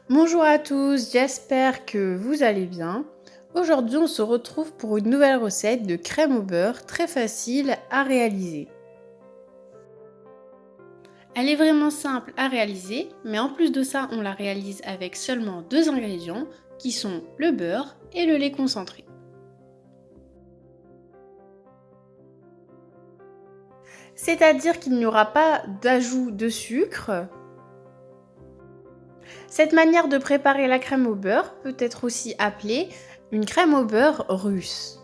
Bonjour à tous, j'espère que vous allez bien. Aujourd'hui, on se retrouve pour une nouvelle recette de crème au beurre très facile à réaliser. Elle est vraiment simple à réaliser, mais en plus de ça, on la réalise avec seulement deux ingrédients qui sont le beurre et le lait concentré. C'est-à-dire qu'il n'y aura pas d'ajout de sucre. Cette manière de préparer la crème au beurre peut être aussi appelée une crème au beurre russe.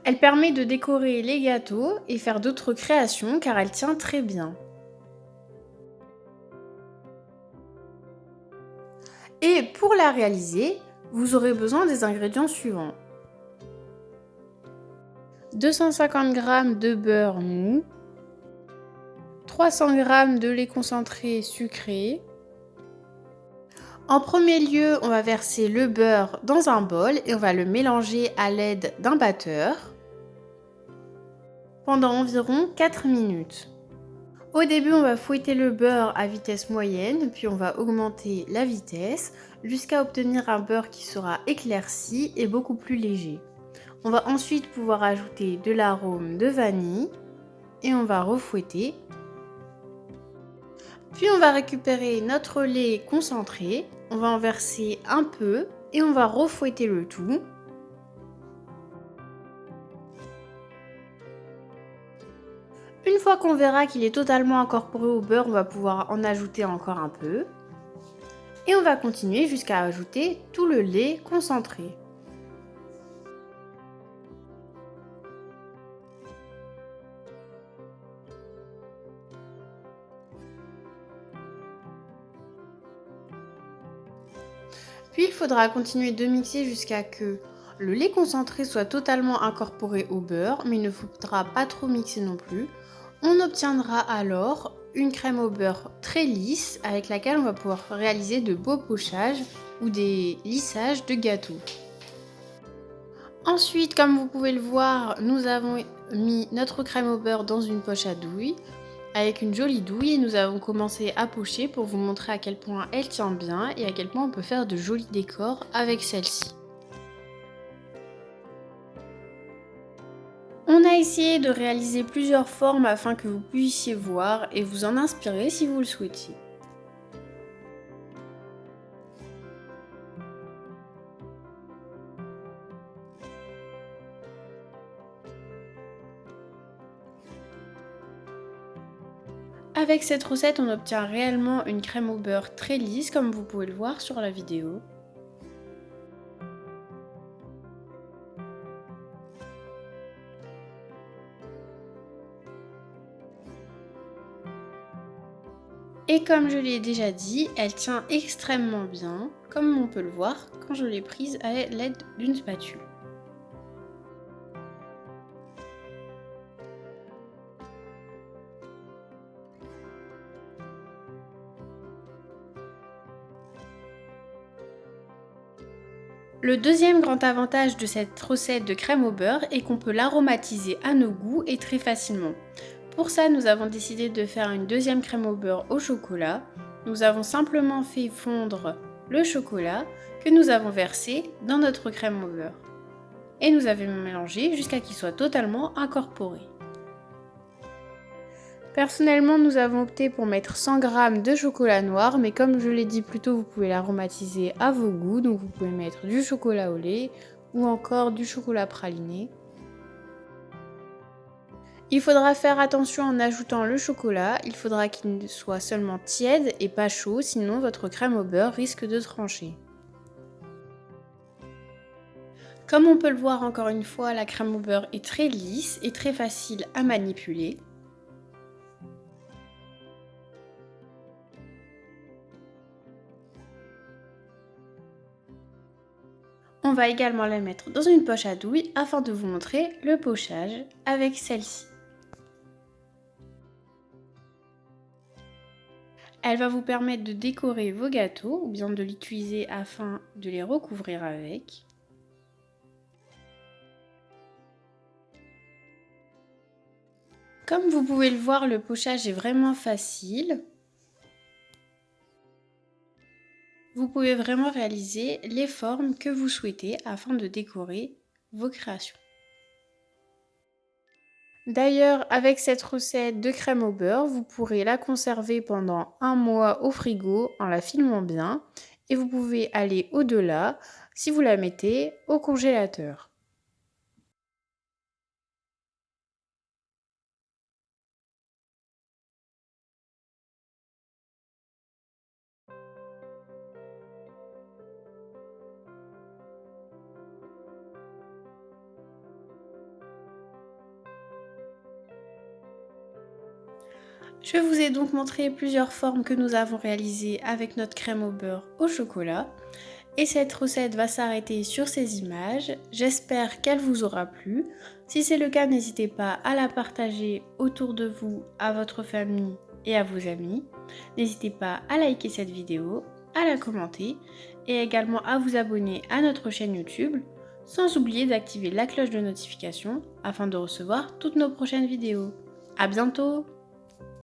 Elle permet de décorer les gâteaux et faire d'autres créations car elle tient très bien. Et pour la réaliser, vous aurez besoin des ingrédients suivants. 250 g de beurre mou, 300 g de lait concentré sucré. En premier lieu, on va verser le beurre dans un bol et on va le mélanger à l'aide d'un batteur pendant environ 4 minutes. Au début, on va fouetter le beurre à vitesse moyenne, puis on va augmenter la vitesse jusqu'à obtenir un beurre qui sera éclairci et beaucoup plus léger. On va ensuite pouvoir ajouter de l'arôme de vanille et on va refouetter. Puis on va récupérer notre lait concentré, on va en verser un peu et on va refouetter le tout. Une fois qu'on verra qu'il est totalement incorporé au beurre, on va pouvoir en ajouter encore un peu. Et on va continuer jusqu'à ajouter tout le lait concentré. Puis il faudra continuer de mixer jusqu'à que le lait concentré soit totalement incorporé au beurre, mais il ne faudra pas trop mixer non plus. On obtiendra alors une crème au beurre très lisse avec laquelle on va pouvoir réaliser de beaux pochages ou des lissages de gâteaux. Ensuite, comme vous pouvez le voir, nous avons mis notre crème au beurre dans une poche à douille avec une jolie douille et nous avons commencé à pocher pour vous montrer à quel point elle tient bien et à quel point on peut faire de jolis décors avec celle-ci. On a essayé de réaliser plusieurs formes afin que vous puissiez voir et vous en inspirer si vous le souhaitiez. Avec cette recette, on obtient réellement une crème au beurre très lisse comme vous pouvez le voir sur la vidéo. Et comme je l'ai déjà dit, elle tient extrêmement bien, comme on peut le voir quand je l'ai prise à l'aide d'une spatule. Le deuxième grand avantage de cette recette de crème au beurre est qu'on peut l'aromatiser à nos goûts et très facilement. Pour ça, nous avons décidé de faire une deuxième crème au beurre au chocolat. Nous avons simplement fait fondre le chocolat que nous avons versé dans notre crème au beurre. Et nous avons mélangé jusqu'à qu'il soit totalement incorporé. Personnellement, nous avons opté pour mettre 100 g de chocolat noir, mais comme je l'ai dit plus tôt, vous pouvez l'aromatiser à vos goûts. Donc vous pouvez mettre du chocolat au lait ou encore du chocolat praliné. Il faudra faire attention en ajoutant le chocolat, il faudra qu'il soit seulement tiède et pas chaud, sinon votre crème au beurre risque de trancher. Comme on peut le voir encore une fois, la crème au beurre est très lisse et très facile à manipuler. On va également la mettre dans une poche à douille afin de vous montrer le pochage avec celle-ci. Elle va vous permettre de décorer vos gâteaux ou bien de l'utiliser afin de les recouvrir avec. Comme vous pouvez le voir, le pochage est vraiment facile. Vous pouvez vraiment réaliser les formes que vous souhaitez afin de décorer vos créations. D'ailleurs, avec cette recette de crème au beurre, vous pourrez la conserver pendant 1 mois au frigo en la filmant bien et vous pouvez aller au-delà si vous la mettez au congélateur. Je vous ai donc montré plusieurs formes que nous avons réalisées avec notre crème au beurre au chocolat. Et cette recette va s'arrêter sur ces images. J'espère qu'elle vous aura plu. Si c'est le cas, n'hésitez pas à la partager autour de vous, à votre famille et à vos amis. N'hésitez pas à liker cette vidéo, à la commenter et également à vous abonner à notre chaîne YouTube, sans oublier d'activer la cloche de notification afin de recevoir toutes nos prochaines vidéos. À bientôt!